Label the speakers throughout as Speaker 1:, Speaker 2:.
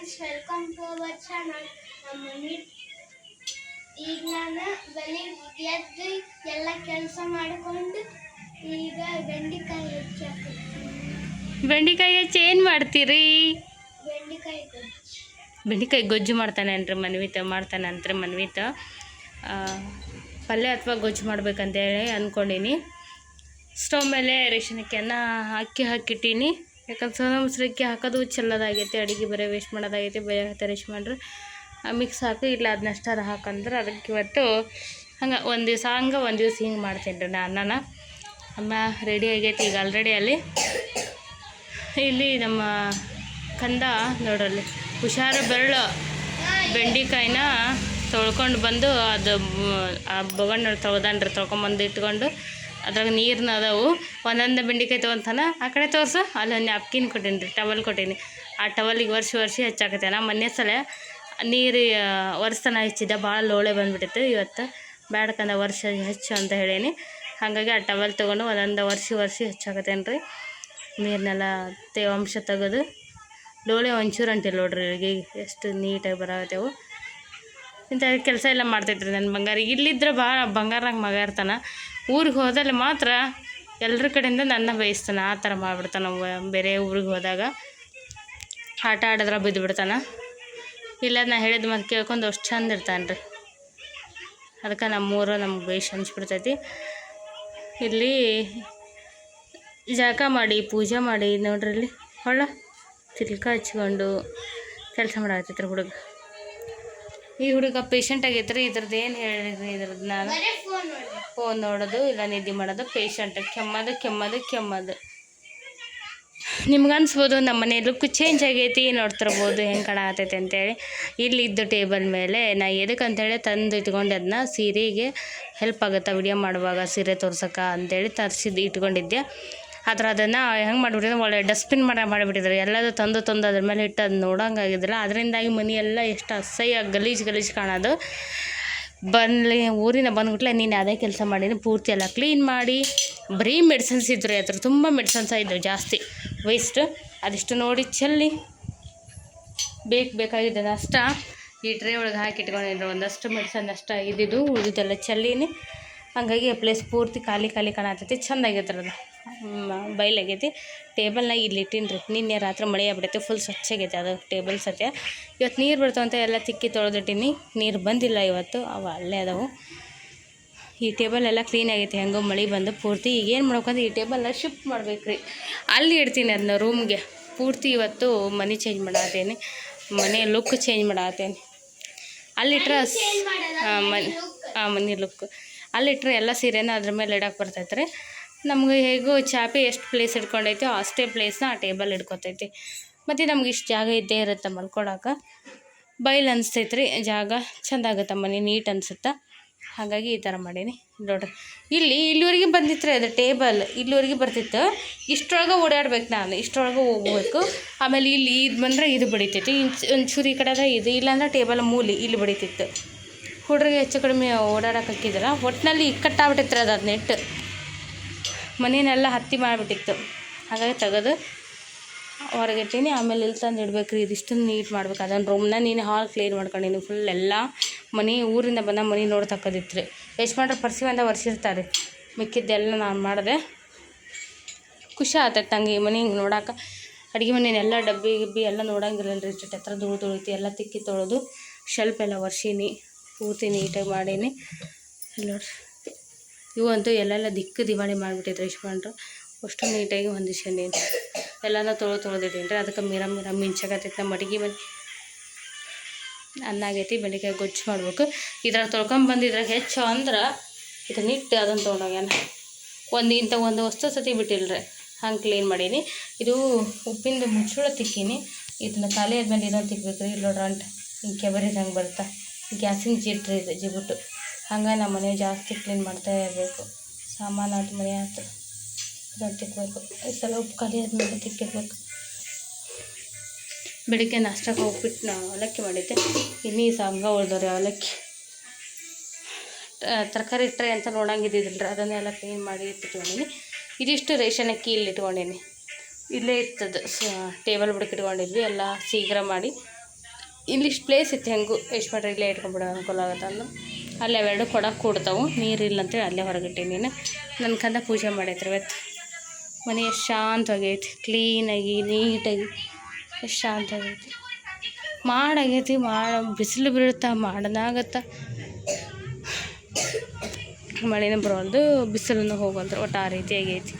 Speaker 1: Friends, welcome to our channel. ಈಗ ನಾನು ಬೆಳಿಗ್ಗೆ ಎದ್ದು ಎಲ್ಲ ಕೆಲಸ ಮಾಡಿಕೊಂಡು ಈಗ ಬೆಂಡೆಕಾಯಿ ಹೆಚ್ಚಾಕತ್ತೀನಿ.
Speaker 2: ಬೆಂಡೆಕಾಯಿ ಹೆಚ್ಚಿ ಏನು ಮಾಡ್ತೀರಿ?
Speaker 1: ಬೆಂಡೆಕಾಯಿ
Speaker 2: ಬೆಂಡೆಕಾಯಿ ಗೊಜ್ಜು ಮಾಡ್ತಾನೆ ಮನ್ವಿತ ಪಲ್ಯ ಅಥವಾ ಗೊಜ್ಜು ಮಾಡ್ಬೇಕಂತೇಳಿ ಅಂದ್ಕೊಂಡೀನಿ. ಸ್ಟವ್ ಮೇಲೆ ರೇಷನ್ ಅಕ್ಕಿ ಹಾಕಿಟ್ಟೀನಿ. ಯಾಕಂದ್ರೆ ಸೋನಾ ಮೊಸರು ಅಕ್ಕಿ ಹಾಕೋದು ಚೆಲ್ಲೋದಾಗೈತೆ, ಅಡುಗೆ ಬರೀ ವೇಸ್ಟ್ ಮಾಡೋದಾಗೈತೆ. ಬೇರೆ ರೇಷ್ ಮಾಡ್ರೆ ಮಿಕ್ಸ್ ಹಾಕಿ ಇಲ್ಲ ಅದನ್ನಷ್ಟಾರ ಹಾಕಂದ್ರೆ ಅದಕ್ಕೆ ಇವತ್ತು ಹಂಗೆ ಒಂದು ದಿವಸ ಹಿಂಗೆ ಮಾಡ್ತೀನಿ ರೀ. ನಾನು ಅಮ್ಮ ರೆಡಿ ಆಗೈತಿ ಈಗ ಆಲ್ರೆಡಿ. ಇಲ್ಲಿ ನಮ್ಮ ಕಂದ ನೋಡ್ರಲ್ಲಿ ಹುಷಾರು ಬೆರಳು ಬೆಂಡೆಕಾಯಿನ ತೊಳ್ಕೊಂಡು ಬಂದು ಅದು ಆ ಬೊಗಣ್ಣು ತೊಳ್ಕೊಂಬಂದು ಇಟ್ಕೊಂಡು ಅದ್ರಾಗ ನೀರನ್ನ ಅದಾವು. ಒಂದೊಂದು ಬೆಂಡೆಕಾಯಿ ತೊಗೊತಾನ. ಆ ಕಡೆ ತೋರಿಸು, ಅಲ್ಲೊಂದು ನ್ಯಾಪ್ಕಿನ್ ಕೊಟ್ಟೀನಿ ರೀ, ಟವಲ್ ಕೊಟ್ಟೀನಿ. ಆ ಟವಲಿಗೆ ವರ್ಷ ಹೆಚ್ಚಾಕತ್ತೇನ. ಮೊನ್ನೆ ಸಲ ನೀರು ಒರೆಸ್ತಾನ ಹೆಚ್ಚಿದ್ದ, ಭಾಳ ಲೋಳೆ ಬಂದುಬಿಟ್ಟಿತ್ತು. ಇವತ್ತು ಬೇಡಕಂದ ವರ್ಷ ಹೆಚ್ಚು ಅಂತ ಹೇಳೀನಿ. ಹಾಗಾಗಿ ಆ ಟವಲ್ ತೊಗೊಂಡು ಒಂದೊಂದು ವರ್ಷ ಹೆಚ್ಚಾಕತ್ತೇನೆ ರೀ. ನೀರನ್ನೆಲ್ಲ ತೇವಾಂಶ ತೆಗೆದು ಲೋಳೆ ಒಂಚೂರು ಅಂಟಿಲ್ಲ ನೋಡ್ರಿ. ಈಗ ಎಷ್ಟು ನೀಟಾಗಿ ಬರಾಕತ್ತೇವು. ಇಂಥ ಕೆಲಸ ಎಲ್ಲ ಮಾಡ್ತೈತ್ರಿ ನನ್ನ ಬಂಗಾರ. ಇಲ್ಲಿದ್ರೆ ಭಾಳ ಬಂಗಾರನಾಗ ಮಗ ಇರ್ತಾನೆ. ಊರಿಗೆ ಹೋದಲ್ಲಿ ಮಾತ್ರ ಎಲ್ಲರ ಕಡೆಯಿಂದ ನನ್ನ ಬಯಸ್ತಾನೆ. ಆ ಥರ ಮಾಡಿಬಿಡ್ತಾನೆ. ಬೇರೆ ಊರಿಗೆ ಹೋದಾಗ ಆಟ ಆಡಿದ್ರೆ ಬಿದ್ದು ಬಿಡ್ತಾನೆ. ಇಲ್ಲ ನಾ ಹೇಳಿದ ಮಾತು ಕೇಳ್ಕೊಂಡು ಅಷ್ಟು ಚಂದ ಇರ್ತಾನೆ ರೀ. ಅದಕ್ಕೆ ನಮ್ಮೂರು ನಮ್ಗೆ ಬೇಷ್ ಅನಿಸ್ಬಿಡ್ತೈತಿ. ಇಲ್ಲಿ ಜಳಕ ಮಾಡಿ ಪೂಜೆ ಮಾಡಿ ನೋಡ್ರಿ, ಇಲ್ಲಿ ತಿಲ್ಕ ಹಚ್ಕೊಂಡು ಕೆಲಸ ಮಾಡಾಕತ್ತೈತ್ರಿ ಹುಡುಗ. ಈ ಹುಡುಗ ಪೇಷಂಟ್ ಆಗೈತ್ರಿ. ಇದ್ರದ್ದು ಏನು ಹೇಳಿರಿ, ಇದ್ರದ್ದು ನಾನು ಫೋನ್ ನೋಡೋದು ಇಲ್ಲ ನಿದ್ದೆ ಮಾಡೋದು. ಪೇಷಂಟ್ ಕೆಮ್ಮದು. ನಿಮ್ಗೆ ಅನ್ಸ್ಬೋದು ನಮ್ಮ ಮನೆ ಲುಕ್ ಚೇಂಜ್ ಆಗೈತಿ, ನೋಡ್ತಿರ್ಬೋದು ಹೆಂಗೆ ಕಾಣತೈತೆ ಅಂತೇಳಿ. ಇಲ್ಲಿದ್ದು ಟೇಬಲ್ ಮೇಲೆ ನಾ ಎದಕ್ಕಂತೇಳಿ ತಂದು ಇಟ್ಕೊಂಡು ಅದನ್ನ ಸೀರೆಗೆ ಹೆಲ್ಪ್ ಆಗುತ್ತೆ ವಿಡಿಯೋ ಮಾಡುವಾಗ, ಸೀರೆ ತೋರ್ಸೋಕೆ ಅಂತೇಳಿ ಇಟ್ಕೊಂಡಿದ್ದೆ. ಅದನ್ನು ಹೆಂಗೆ ಮಾಡಿಬಿಟ್ಟಿದ್ರೆ ಒಳ್ಳೆ ಡಸ್ಟ್ಬಿನ್ ಮಾಡಿಬಿಟ್ಟಿದ್ರು. ಎಲ್ಲದೂ ತಂದು ಅದ್ರ ಮೇಲೆ ಇಟ್ಟು ಅದು ನೋಡೋಂಗಾಗಿದ್ದಿಲ್ಲ. ಅದರಿಂದಾಗಿ ಮನೆಯೆಲ್ಲ ಎಷ್ಟು ಅಸಹ್ಯ ಗಲೀಜು ಕಾಣೋದು. ಊರಿನ ಬಂದ್ಬಿಟ್ಲೆ ನೀನು ಅದೇ ಕೆಲಸ ಮಾಡೀನಿ. ಪೂರ್ತಿ ಎಲ್ಲ ಕ್ಲೀನ್ ಮಾಡಿ, ಬರೀ ಮೆಡಿಸನ್ಸ್ ಇದ್ದರು. ಅದ್ರ ತುಂಬ ಮೆಡಿಸನ್ಸ್ ಇದ್ದವು ಜಾಸ್ತಿ ವೇಸ್ಟ್. ಅದಿಷ್ಟು ನೋಡಿ ಚೆಲ್ಲಿ ಬೇಕಾಗಿದ್ದ ಅಷ್ಟ ಈ ಟ್ರೇ ಒಳಗೆ ಹಾಕಿ ಇಟ್ಕೊಂಡಿದ್ರು. ಒಂದಷ್ಟು ಮೆಡಿಸನ್ ಅಷ್ಟ ಇದ್ದಿದ್ದು, ಉಳಿದೆಲ್ಲ ಚೆಲ್ಲೀನಿ. ಹಂಗಾಗಿ ಆ ಪ್ಲೇಸ್ ಪೂರ್ತಿ ಖಾಲಿ ಕಾಣತೈತಿ. ಚೆಂದಾಗೈತ್ರಿ. ಅದು ಬಯಲಾಗೈತಿ. ಟೇಬಲ್ನಾಗ ಇಲ್ಲಿ ಇಟ್ಟೀನಿ ರೀ. ನಿನ್ನೆ ರಾತ್ರಿ ಮಳೆ ಆಗ್ಬಿಟ್ಟೈತಿ, ಫುಲ್ ಸ್ವಚ್ಛಾಗೈತೆ ಅದು ಟೇಬಲ್ ಸತ್ಯ. ಇವತ್ತು ನೀರು ಬರ್ತಾವಂತ ಎಲ್ಲ ತಿಕ್ಕಿ ತೊಳೆದಿಟ್ಟೀನಿ. ನೀರು ಬಂದಿಲ್ಲ ಇವತ್ತು, ಅವು ಅಲ್ಲೇ ಅದಾವು. ಈ ಟೇಬಲ್ ಎಲ್ಲ ಕ್ಲೀನ್ ಆಗೈತಿ. ಹೆಂಗೋ ಮಳೆ ಬಂದು ಪೂರ್ತಿ ಈಗ ಏನು ಮಾಡ್ಬೇಕಂದ್ರೆ ಈ ಟೇಬಲ್ನ ಶಿಫ್ಟ್ ಮಾಡ್ಬೇಕು ರೀ. ಅಲ್ಲಿ ಇಡ್ತೀನಿ ಅದನ್ನ ರೂಮ್ಗೆ. ಪೂರ್ತಿ ಇವತ್ತು ಮನೆ ಚೇಂಜ್ ಮಾಡತ್ತೇನೆ, ಮನೆ ಲುಕ್ ಚೇಂಜ್ ಮಾಡತ್ತೇನೆ. ಅಲ್ಲಿಟ್ರೆ ಮನೆ ಲುಕ್ ಅಲ್ಲಿಟ್ರೆ ಎಲ್ಲ ಸೀರೆನ ಅದ್ರ ಮೇಲೆ ಇಡಕ್ಕೆ ಬರ್ತೈತೆ ರೀ. ನಮ್ಗೆ ಹೇಗೂ ಚಾಪೆ ಎಷ್ಟು ಪ್ಲೇಸ್ ಇಟ್ಕೊಂಡೈತೆ ಅಷ್ಟೇ ಪ್ಲೇಸ್ನ ಆ ಟೇಬಲ್ ಹಿಡ್ಕೊತೈತಿ. ಮತ್ತು ನಮ್ಗೆ ಇಷ್ಟು ಜಾಗ ಇದ್ದೇ ಇರುತ್ತೆ ಮಲ್ಕೊಳಕ್ಕೆ. ಬಯಲು ಅನಿಸ್ತೈತೆ ರೀ ಜಾಗ. ಚೆಂದ ಆಗುತ್ತೆ, ಮನೆ ನೀಟ್ ಅನಿಸುತ್ತೆ. ಹಾಗಾಗಿ ಈ ಥರ ಮಾಡೀನಿ ನೋಡ್ರಿ. ಇಲ್ಲಿವರೆಗೆ ಬಂದಿತ್ತು ರೀ ಅದು ಟೇಬಲ್. ಇಲ್ಲಿವರೆಗೆ ಬರ್ತಿತ್ತು. ಇಷ್ಟರೊಳಗೆ ಓಡಾಡ್ಬೇಕು ನಾನು, ಇಷ್ಟರೊಳಗೆ ಹೋಗ್ಬೇಕು. ಆಮೇಲೆ ಇದು ಬಂದರೆ ಇದು ಬಡಿತೈತಿ. ಒಂಚೂರು ಈ ಕಡೆ ಅದ ಇದು, ಇಲ್ಲಾಂದ್ರೆ ಟೇಬಲ್ ಮೂಲಿ ಇಲ್ಲಿ ಬಡಿತಿತ್ತು. ಹುಡುಗರಿಗೆ ಹೆಚ್ಚು ಕಡಿಮೆ ಓಡಾಡಕ್ಕೆ ಹಾಕಿದ್ರೆ ಒಟ್ಟಿನಲ್ಲಿ ಇಕ್ಕಟ್ಟಾಗ್ಬಿಟ್ಟಿತ್ತು ಅದು ನೆಟ್ಟು. ಮನೆಯೆಲ್ಲ ಹತ್ತಿ ಮಾಡಿಬಿಟ್ಟಿತ್ತು. ಹಾಗಾಗಿ ತೆಗೆದು ಹೊರಗಿಟ್ಟೀನಿ. ಆಮೇಲೆ ಇಲ್ಲಿ ತಂದು ಇಡ್ಬೇಕು ರೀ. ಇದಿಷ್ಟು ನೀಟ್ ಮಾಡ್ಬೇಕು. ಅದನ್ನು ರೂಮ್ನ ಹಾಲ್ ಕ್ಲೀನ್ ಮಾಡ್ಕೊಂಡೀನಿ ಫುಲ್. ಎಲ್ಲ ಊರಿಂದ ಬಂದ ಮನೆ ನೋಡ್ತಕ್ಕದಿತ್ತು ರೀ. ಯಜಮಾನ್ರು ಪರ್ಸಿವಂದ ಒರೆಸಿರ್ತಾರೆ. ಮಿಕ್ಕಿದ್ದೆಲ್ಲ ನಾನು ಮಾಡಿದೆ. ಖುಷಿ ಆಗ್ತೈತೆ ನಂಗೆ ಈ ಮನೆ ಹಿಂಗೆ ನೋಡೋಕೆ. ಅಡುಗೆ ಮನೆಯೆಲ್ಲ ಡಬ್ಬಿ ಎಲ್ಲ ನೋಡೋಂಗಿರಲ್ಲ ರೀ. ಇಷ್ಟು ಹತ್ರ ಧೂಳು ಎಲ್ಲ ತಿಕ್ಕಿ ತೊಳೆದು ಶೆಲ್ಫ್ ಎಲ್ಲ ಒರೆಸೀನಿ. ಪೂರ್ತಿ ನೀಟಾಗಿ ಮಾಡೀನಿ. ನೋಡ್ರಿ, ಇವಂತೂ ಎಲ್ಲೆಲ್ಲ ದಿವಾಳಿ ಮಾಡಿಬಿಟ್ಟಿದ್ರು ಯಜಮಾನ್ರು. ಅಷ್ಟು ನೀಟಾಗಿ ಹೊಂದಿಸ್ಕೊಂಡೀನಿ. ಎಲ್ಲನೂ ತೊಳೆದಿಟ್ಟೀನಿ ರೀ. ಅದಕ್ಕೆ ಮಿರ ಮಿಂಚಾಗತ್ತೈತೆ. ನಮ್ಮ ಅಡುಗೆ ಮನೆ ಅನ್ನ ಆಗೈತಿ. ಬೆಂಡೆಕಾಯಿ ಗೊಜ್ಜು ಮಾಡ್ಬೇಕು. ಇದ್ರಾಗ ತೊಳ್ಕೊಂಬಂದಿದ್ರಾಗ ಹೆಚ್ಚು ಅಂದ್ರೆ ಇದನ್ನ ಇಟ್ಟು ಅದನ್ನು ತೊಗೊಂಡೋಗ್ಯಾನ. ಒಂದು ವಸ್ತು ಸತಿ ಬಿಟ್ಟಿಲ್ಲ ರೀ. ಹಂಗೆ ಕ್ಲೀನ್ ಮಾಡೀನಿ. ಇದು ಉಪ್ಪಿಂದು ಮುಚ್ಚಳ ತಿಕ್ಕೀನಿ. ಇದನ್ನ ಖಾಲಿ ಆದ್ಮೇಲೆ ಇದನ್ನು ತಿಕ್ಬೇಕು ರೀ. ಇಲ್ಲಿ ನೋಡ್ರಿ ಅಂಟು ಹಿಂಗೆ ಕೆಬರಿದು ಹಂಗೆ ಬರುತ್ತೆ. ಗ್ಯಾಸಿನ ಜಿಟ್ರಿ ಇದು ಜಿಬಿಟ್ಟು. ಹಂಗೆ ನಮ್ಮ ಮನೆ ಜಾಸ್ತಿ ಕ್ಲೀನ್ ಮಾಡ್ತಾ ಇರಬೇಕು. ಸಾಮಾನು ಆಯ್ತು, ಮನೆ ಆಯ್ತು, ಇದನ್ನು ತಿಕ್ಕಬೇಕು. ಈ ಸಲ ಉಪ್ಪು ಖಾಲಿ ಆದಮೇಲೆ ತಿಕ್ಕಿರ್ಬೇಕು. ಬೆಳಿಗ್ಗೆ ನಾಷ್ಟಕ್ಕೆ ಉಪ್ಪಿಟ್ಟು ಅವಲಕ್ಕಿ ಮಾಡಿದ್ದೆ. ಇನ್ನೂ ಹಂಗೆ ಉಳ್ದವ್ರಿ ಅವಲಕ್ಕಿ. ತರಕಾರಿ ಇಟ್ಟರೆ ಅಂತ ನೋಡಂಗಿದ್ದಿದ್ದಿಲ್ಲ ರೀ. ಅದನ್ನೆಲ್ಲ ಕ್ಲೀನ್ ಮಾಡಿ ಇಟ್ಕೊಂಡಿನಿ. ಇದಿಷ್ಟು ರೇಷನ್ ಅಕ್ಕಿ ಇಲ್ಲಿ ಇಟ್ಕೊಂಡೀನಿ. ಇಲ್ಲೇ ಇರ್ತದೆ ಟೇಬಲ್ ಬುಡಕ್ಕೆ ಇಟ್ಕೊಂಡಿದ್ವಿ. ಎಲ್ಲ ಶೀಘ್ರ ಮಾಡಿ ಇಲ್ಲಿಷ್ಟು ಪ್ಲೇಸ್ ಐತಿ ಹೆಂಗೂ ಎಷ್ಟು ಮಾಡ್ರಿ ಇಲ್ಲೇ ಇಟ್ಕೊಂಡ್ಬಿಡೋ ಅನುಕೂಲ ಆಗುತ್ತೆ ಅಂದು ಅಲ್ಲಿ ಅವೆರಡು ಕೊಡಕ್ಕೆ ಕೊಡ್ತಾವೆ ನೀರಿಲ್ಲ ಅಂತೇಳಿ ಅಲ್ಲೇ ಹೊರಗಿಟ್ಟೆ ನೀನು ನನ್ನ ಕಂದ ಪೂಜೆ ಮಾಡೈತ್ರಿ ಇವತ್ತು ಮನೆ ಎಷ್ಟು ಶಾಂತವಾಗೈತಿ ಕ್ಲೀನಾಗಿ ನೀಟಾಗಿ ಎಷ್ಟು ಶಾಂತವಾಗೈತಿ ಮಾಡಾಗೈತಿ ಬಿಸಿಲು ಬೀಳುತ್ತಾ ಮಾಡನಾಗತ್ತ ಮಳೆನೂ ಬರೋದು ಬಿಸಿಲನ್ನು ಹೋಗಂದ್ರೆ ಒಟ್ಟು ಆ ರೀತಿ ಆಗೈತಿ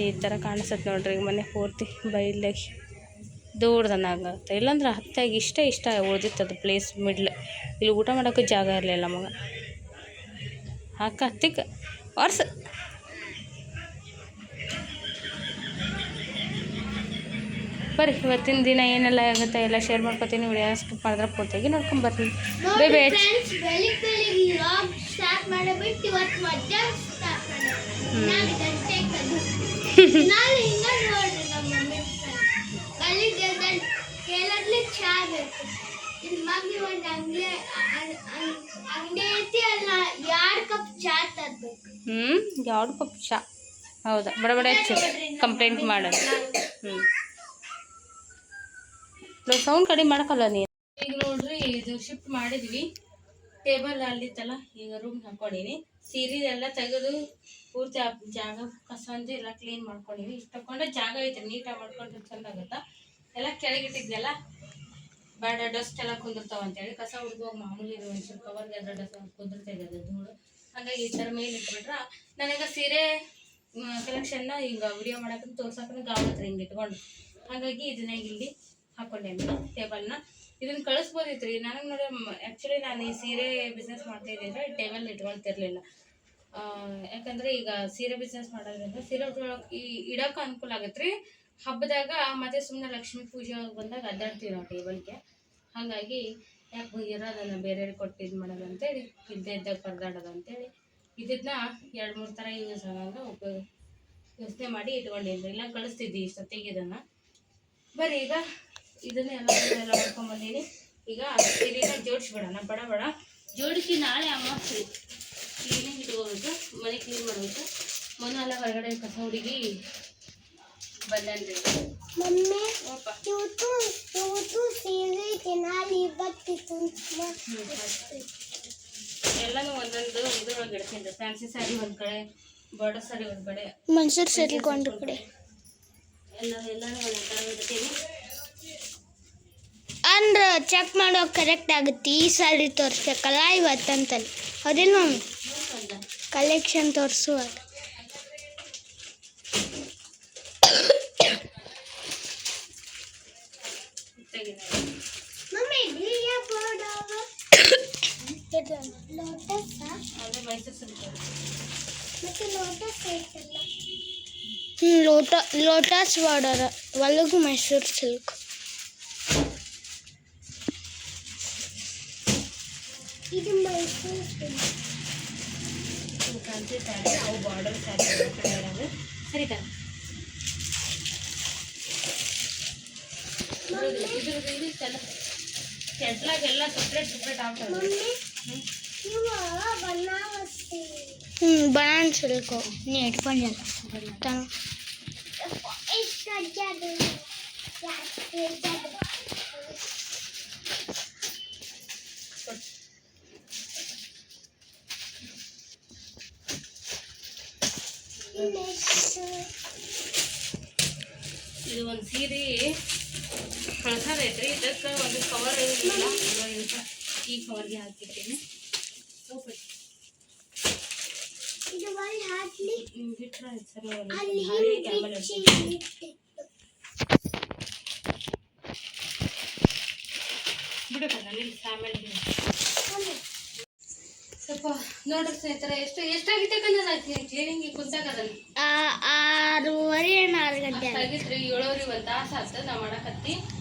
Speaker 2: ಈ ಥರ ಕಾಣಿಸುತ್ತೆ ನೋಡ್ರಿ ಈಗ ಮನೆ ಪೂರ್ತಿ ಬೈಲಾಗಿ ದೂರದನ್ನಾಗತ್ತೆ ಇಲ್ಲಾಂದ್ರೆ ಹತ್ತಾಗಿ ಇಷ್ಟ ಉಳ್ದಿತ್ತದು ಪ್ಲೇಸ್ ಮಿಡ್ಲ್ ಇಲ್ಲಿ ಊಟ ಮಾಡೋಕ್ಕೂ ಜಾಗ ಇರಲಿಲ್ಲ ಮಗ ಹತ್ತಿಕ್ಕೆ ವರ್ಷ ಬರ್ರಿ ಇವತ್ತಿನ ದಿನ ಏನೆಲ್ಲ ಆಗುತ್ತೆ ಎಲ್ಲ ಶೇರ್ ಮಾಡ್ಕೊತೀನಿ ವಿಡಿಯೋ ಸ್ಕಿಪ್ ಮಾಡಿದ್ರೆ ಪೂರ್ತಿಯಾಗಿ ನೋಡ್ಕೊಂಬರ್ರಿ ಬೈ ಬೈ
Speaker 1: ಸ್ಟಾರ್ಟ್ ಮಾಡಬಿಟ್ಟು ಇವತ್ತು ಮಧ್ಯಾಹ್ನ ಸ್ಟಾರ್ಟ್ ಕೇಳದ್ಲಿ ಚಾ ಬೇಕು ಇಲ್ಲಿ ಮಗ್ಗಿ ಒಂದು ಅಂಗಡಿ ಐತಿ ಅಲ್ಲ 2 ಕಪ್ ಚಾ ತರಬೇಕು
Speaker 2: 2 ಕಪ್ ಚಾ ಹೌದಾ ಬಡ ಕಂಪ್ಲೇಂಟ್ ಮಾಡೋದು ಸೌಂಡ್ ಕಡಿಮೆ ಮಾಡೋಕ್ಕಲ್ಲ ನೀನು ಈಗ ನೋಡ್ರಿ ಇದು ಶಿಫ್ಟ್ ಮಾಡಿದ್ವಿ ಟೇಬಲ್ ಅಲ್ಲಿತ್ತಲ್ಲ ಈಗ ರೂಮ್ ಹಾಕ್ಕೊಂಡಿನಿ ಸೀರೆದೆಲ್ಲ ತೆಗೆದು ಪೂರ್ತಿ ಜಾಗ ಕಸಂದು ಎಲ್ಲ ಕ್ಲೀನ್ ಮಾಡ್ಕೊಂಡಿವಿ ಇಷ್ಟು ತಗೊಂಡೆ ಜಾಗ ಐತೆ ನೀಟಾಗಿ ಮಾಡ್ಕೊಂಡ್ರೆ ಚಂದ ಆಗುತ್ತಾ ಎಲ್ಲ ಕೆಳಗಿಟ್ಟಿದ್ನೆಲ್ಲ ಬೇಡ ಡಸ್ಟ್ ಎಲ್ಲ ಕುಂದಿರ್ತಾವ ಅಂತೇಳಿ ಕಸ ಹುಡುಗುವಾಗ ಮಾಮೂಲಿ ಒಂಚೂರು ಕವರ್ಗೆ ಅದ್ರ ಡಸ್ಟ್ ಕುಂದಿರ್ತಾಯಿದೆ ಅದು ಧೂಳು ಹಾಗಾಗಿ ಈ ಥರ ಮೇಲೆ ಇಟ್ಬಿಟ್ರೆ ನನಗೆ ಸೀರೆ ಕಲೆಕ್ಷನ್ನ ಈಗ ವಿಡಿಯೋ ಮಾಡೋಕೆ ತೋರ್ಸೋಕೆ ಗಾವತ್ರ ಹಿಂಗೆ ಇಟ್ಕೊಂಡು ಹಾಗಾಗಿ ಇದನ್ನ ಇಲ್ಲಿ ಹಾಕೊಂಡೆ ಟೇಬಲ್ನ ಇದನ್ನ ಕಳಿಸ್ಬೋದಿತ್ತು ರೀ ನನಗೆ ನೋಡಿ ಆ್ಯಕ್ಚುಲಿ ನಾನು ಈ ಸೀರೆ ಬಿಸ್ನೆಸ್ ಮಾಡ್ತಾ ಇದ್ದಿದ್ರೆ ಟೇಬಲ್ ಇಟ್ಕೊಳ್ತಿರ್ಲಿಲ್ಲ ಯಾಕಂದರೆ ಈಗ ಸೀರೆ ಬಿಸ್ನೆಸ್ ಮಾಡೋದ್ರಿಂದ ಸೀರೆ ಇಡೋಕೆ ಅನುಕೂಲ ಆಗತ್ತೆ ರೀ ಹಬ್ಬದಾಗ ಮತ್ತು ಸುಮ್ಮನೆ ಲಕ್ಷ್ಮೀ ಪೂಜೆ ಬಂದಾಗ ಅಡ್ಡಾಡ್ತೀವಿ ನಾವು ಟೇಬಲ್ಗೆ ಹಾಗಾಗಿ ಯಾಕೆ ಇರೋದನ್ನು ಬೇರೆಯವ್ರಿಗೆ ಕೊಟ್ಟು ಇದು ಮಾಡೋದು ಅಂತೇಳಿ ಇದ್ದಾಗ ಪರದಾಡೋದು ಅಂತೇಳಿ ಇದನ್ನ 2-3 ಥರ ಯೂಸ್ ಆಗಾಗ ಯೋಚನೆ ಮಾಡಿ ಇಟ್ಕೊಂಡಿದ್ದೆ ಇಲ್ಲ ಕಳಿಸ್ತಿದ್ದಿ ಇಷ್ಟೊತ್ತಿಗೆ ಇದನ್ನು ಬರೀ ಈಗ ಇದನ್ನೆಲ್ಲ ಮಾಡ್ಕೊಂಬಂದೀನಿ ಈಗ ಸೀರೆನ ಜೋಡಿಸ್ಬಿಡೋಣ ಬಡ ಜೋಡಿಸಿ ನಾಳೆ ಅಮಾವಾಸ್ಯೆ ಕ್ಲೀನಾಗಿ ಇಟ್ಕೋಬೇಕು ಮನೆ ಕ್ಲೀನ್ ಮಾಡಬೇಕು ಮೊನ್ನೆಲ್ಲ ಹೊರಗಡೆ ಕಸ ಹುಡುಗಿ ಬಂದನ್ರಿ
Speaker 1: ಮಮ್ಮಿ ಇವತ್ತು ಸೀರೆ ತಿನ್ನಾಲಿ ಇವತ್ತಿತ್ತು
Speaker 2: ಎಲ್ಲನೂ ಒಂದೊಂದು ಇದ್ರೊಳಗೆ ಇಡ್ತೀನಿ ಫ್ಯಾನ್ಸಿ ಸ್ಯಾರಿ ಒಂದು ಕಡೆ ಬಾರ್ಡರ್ ಸ್ಯಾರಿ ಒಂದು ಕಡೆ
Speaker 1: ಮನ್ಸೂರು ಸೆಟ್ಕೊಂಡು ಕಡೆ
Speaker 2: ಎಲ್ಲನೂ ಒಂದೊಂದು ಥರ ಇಡ್ತೀನಿ
Speaker 1: ಅಂದ್ರೆ ಚೆಕ್ ಮಾಡೋಕೆ ಕರೆಕ್ಟ್ ಆಗುತ್ತೆ ಈ ಸಾರಿ ತೋರಿಸ್ಬೇಕಲ್ಲ ಇವತ್ತಂತಲ್ಲಿ ಹೌದಿಲ್ಲ ಮಮ್ಮಿ ಕಲೆಕ್ಷನ್ ತೋರಿಸುವಾಗ ಲೋಟಸ್ ಬಾರ್ಡರ್ ಒಳಗೂ ಮೈಸೂರು ಸಿಲ್ಕ್ ಇದು ಮೈಸೂರು ಸಿಲ್ಕ್
Speaker 2: ಫ್ಯಾನ್ಸಿ ಸ್ಯಾರಿ ಅವು ಬಾರ್ಡರ್ ಸ್ಯಾರಿ ಸರಿ ಕಣ ಇದಿಲ್ಲ ಕೆಟ್ಲಾಗೆಲ್ಲ ಸಪ್ರೇಟ್ ಆಗ್ತದೆ
Speaker 1: ಬನಾನ್ ಸಿಲ್ಕು ನೀ ಇಟ್ಕೊಂಡಿಲ್ಲ
Speaker 2: ಇದು ಒಂದು ಸೀರೆ ಕಳ್ಸೋದೈತ್ರಿ ಇದಕ್ಕೆ ಒಂದು ಕವರ್ ಇಲ್ಲ ಈ ಕವರ್ಗೆ ಹಾಕಿರ್ತೀನಿ ಬಿಟ್ರೆ ಸರಿ ಬಿಡಬೇಕಲ್ಲ ನಿಲ್ಲಿ ಆಮೇಲೆ ಸ್ವಲ್ಪ ನೋಡ್ರಿ ಸ್ನೇಹಿತರೆ ಎಷ್ಟಾಗಿತ್ತೆ ಕನ್ನಡ ಕ್ಲೀನಿಂಗ್ ಕುಂತಾಗದಲ್ಲ
Speaker 1: 6:30 ಗಂಟೆ
Speaker 2: ಆಗಿತ್ರಿ 7:30 ಒಂದು ತಾಸು ಆಯ್ತು ನಾವು ಮಾಡಕತ್ತಿ